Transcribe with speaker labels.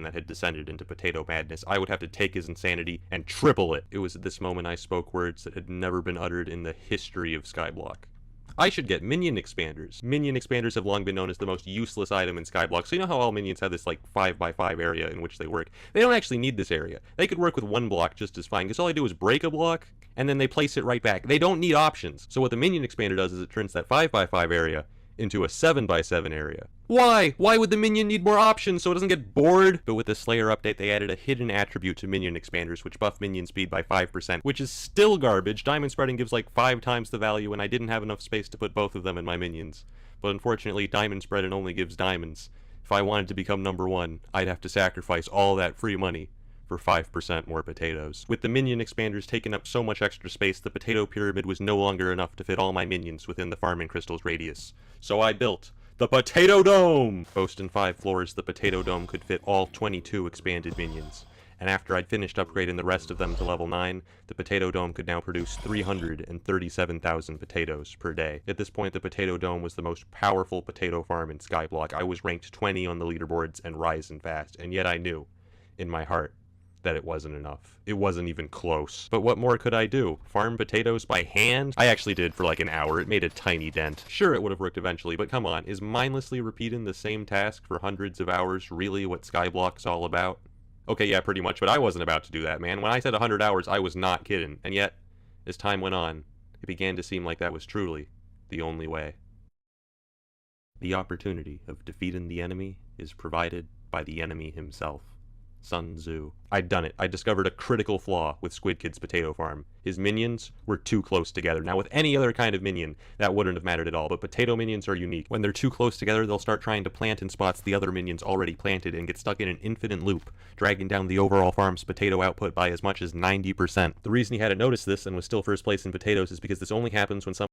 Speaker 1: that had descended into potato madness, I would have to take his insanity and triple it. It was at this moment I spoke words that had never been uttered in the history of Skyblock. I should get minion expanders. Minion expanders have long been known as the most useless item in Skyblock, so you know how all minions have this like 5x5 area in which they work? They don't actually need this area. They could work with one block just as fine, because all I do is break a block, and then they place it right back. They don't need options. So what the minion expander does is it turns that 5x5 area into a 7x7 area. Why? Why would the minion need more options so it doesn't get bored? But with the Slayer update, they added a hidden attribute to minion expanders, which buff minion speed by 5%, which is still garbage. Diamond spreading gives like 5 times the value, and I didn't have enough space to put both of them in my minions. But unfortunately, diamond spreading only gives diamonds. If I wanted to become number 1, I'd have to sacrifice all that free money for 5% more potatoes. With the minion expanders taking up so much extra space, the potato pyramid was no longer enough to fit all my minions within the farming crystals radius. So I built the Potato Dome! Boasting 5 floors, the Potato Dome could fit all 22 expanded minions. And after I'd finished upgrading the rest of them to level 9, the Potato Dome could now produce 337,000 potatoes per day. At this point, the Potato Dome was the most powerful potato farm in Skyblock. I was ranked 20 on the leaderboards and rising fast, and yet I knew, in my heart, that it wasn't enough. It wasn't even close. But what more could I do? Farm potatoes by hand? I actually did for like an hour. It made a tiny dent. Sure, it would have worked eventually, but come on, is mindlessly repeating the same task for hundreds of hours really what Skyblock's all about? Okay, yeah, pretty much, but I wasn't about to do that, man. When I said 100 hours, I was not kidding. And yet, as time went on, it began to seem like that was truly the only way. The opportunity of defeating the enemy is provided by the enemy himself. Sun Tzu. I'd done it. I discovered a critical flaw with Squid Kid's potato farm. His minions were too close together. Now, with any other kind of minion, that wouldn't have mattered at all, but potato minions are unique. When they're too close together, they'll start trying to plant in spots the other minions already planted and get stuck in an infinite loop, dragging down the overall farm's potato output by as much as 90%. The reason he hadn't noticed this and was still first place in potatoes is because this only happens when some